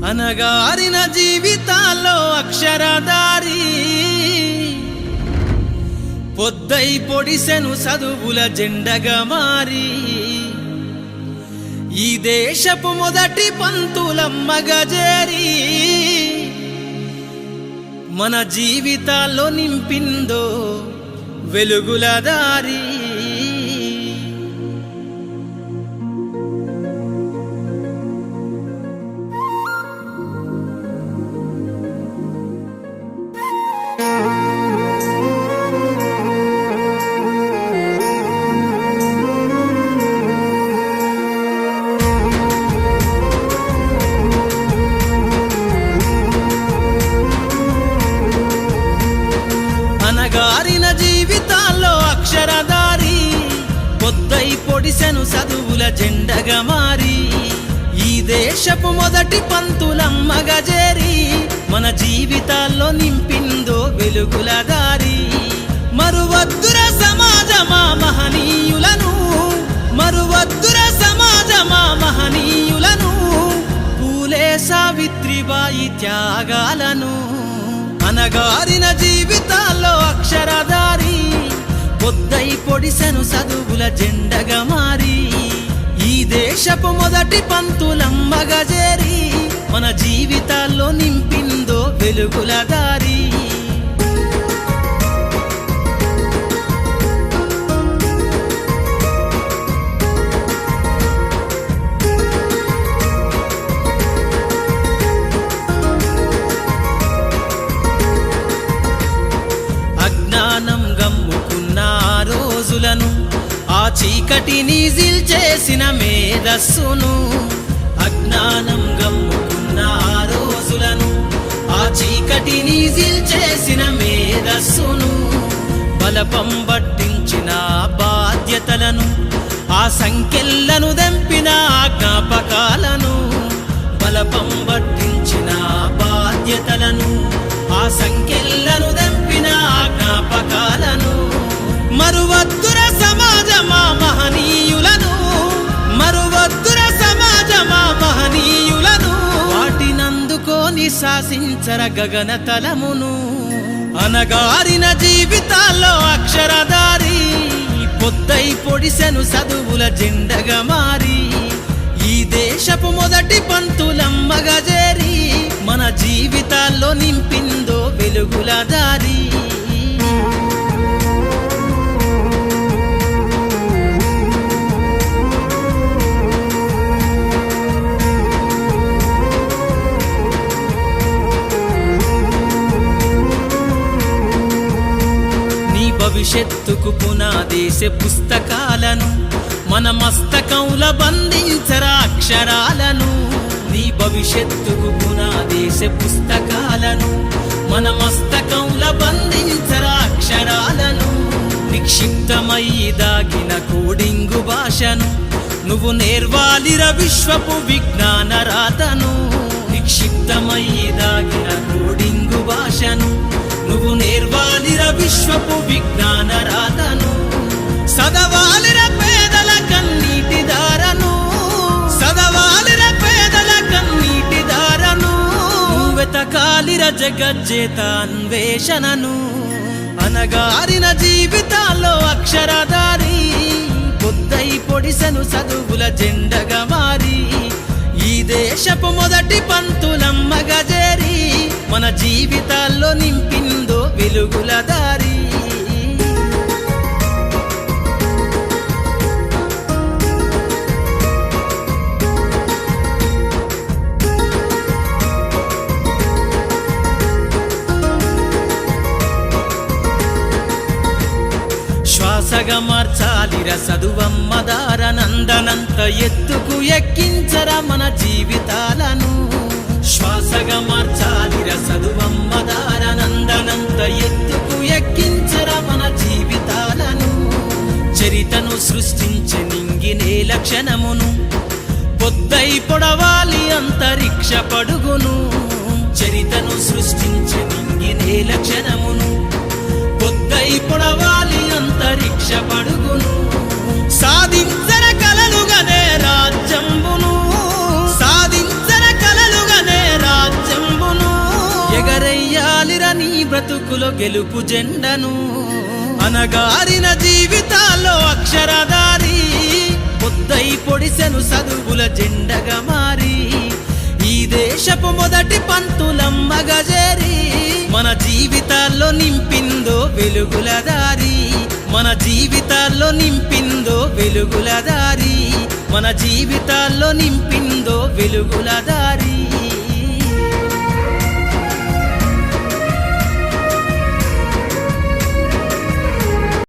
అనగారిన జీవితాల్లో అక్షరదారి పొద్దై పొడిసెను చదువుల జెండగా మారి ఈ దేశపు మొదటి పంతులమ్మగా చేరి మన జీవితాల్లో నింపిందో వెలుగుల దారి. అనగారిన జీవితాల్లో అక్షరదారి పొద్దై పొడిసెను చదువుల జెండగా మారి ఈ దేశపు మొదటి పంతులమ్మగా చేరి మన జీవితాల్లో నింపిందో వెలుగుల దారి. మరువద్దుర సమాజమా మహనీయులను, మరువద్దుర సమాజమా మహనీయులను, పూలే సావిత్రిబాయి త్యాగాలను. అనగారిన జీవితాల్లో అక్షరదారి పొద్దై పొడిసెను చదువుల జెండగా మారి ఈ దేశపు మొదటి పంతులమ్మగా చేరి మన జీవితాల్లో నింపిందో వెలుగుల దారి. అజ్ఞానం గమ్ముకున్న ఆ రోజులను, ఆ చీకటిని జిల్చేసిన మేధస్సును, అజ్ఞానం గమ్ముకున్న ఆ రోజులను, ఆ చీకటిని జిల్చేసిన మేధస్సును, బలపం పట్టించిన బాధ్యతలను, ఆ సంఖ్యలను దెంపిన జ్ఞాపకాలను, బలపం పట్టించిన బాధ్యతలను, ఆ సంఖ్యలను దెంపిన జ్ఞాపకాలను. మరువద్దుర సమాజమా మహనీయులను, మరువద్దుర సమాజమా మహనీయులను, వాటినందుకోని శాసించర గగన తలమును. అనగారిన జీవితాల్లో అక్షరదారి పొద్దై పొడిసెను చదువుల జెండగా మారి ఈ దేశపు మొదటి పంతులమ్మగా చేరి మన జీవితాల్లో నింపిందో వెలుగుల దారి. భవిష్యత్తుకు పునాదేసే పుస్తకాలను మన మస్తకంల బంధించరా అక్షరాలను. నీ భవిష్యత్తుకు పునాదేసే పుస్తకాలను మన మస్తకంల బంధించరా అక్షరాలను. నిక్షిప్తమై దాగిన కోడింగు భాషను నువ్వు నేర్వాలిర విశ్వపు విజ్ఞాన రాతను. నిక్షిప్తమై దాగిన కోడింగు భాషను నువ్వు నేర్వాలిర విశ్వపు విజ్ఞాన రాతను. సదవాలిర పేదల కన్నీటి దారను, సదవాలిర పేదల కన్నీటి దారను, వెతకాలిర జగజ్జేత అన్వేషణను. అనగారిన జీవితాల్లో అక్షరదారి పొద్దై పొడిసెను చదువుల జెండగా మారి ఈ దేశపు మొదటి పంతులమ్మగా చేరి మన జీవితాల్లో నింపిందో వెలుగుల దారి. శ్వాసగా మార్చాలిర చదువమ్మ దారనందనంత ఎత్తుకు ఎక్కించరా మన జీవితాలను. శ్వాసగా మార్చాలిర చదువమ్మ దారనందనంత ఎత్తుకు ఎక్కించరా మన జీవితాలను. చరితను సృష్టించే నింగినే లక్షణమును పొద్దై పొడవాలి అంతరిక్ష పడుగును. చరితను సృష్టించే నింగినే లక్షణమును పొద్దై పొడవాలి అంతరిక్ష పడుగును. సాధించర కలలుగనే రాజ్యంబును, సాధించర కలలుగనే చదువులో గెలుపు జెండను అనగారిన జీవితాల్లో అక్షరధారి పొద్దై పొడిసెను చదువుల జెండగా మారి ఈ దేశపు మొదటి పంతులమ్మగా చేరి మన జీవితాల్లో నింపిందో వెలుగుల దారి మన జీవితాల్లో నింపిందో వెలుగుల దారి మన జీవితాల్లో నింపిందో వెలుగుల దారి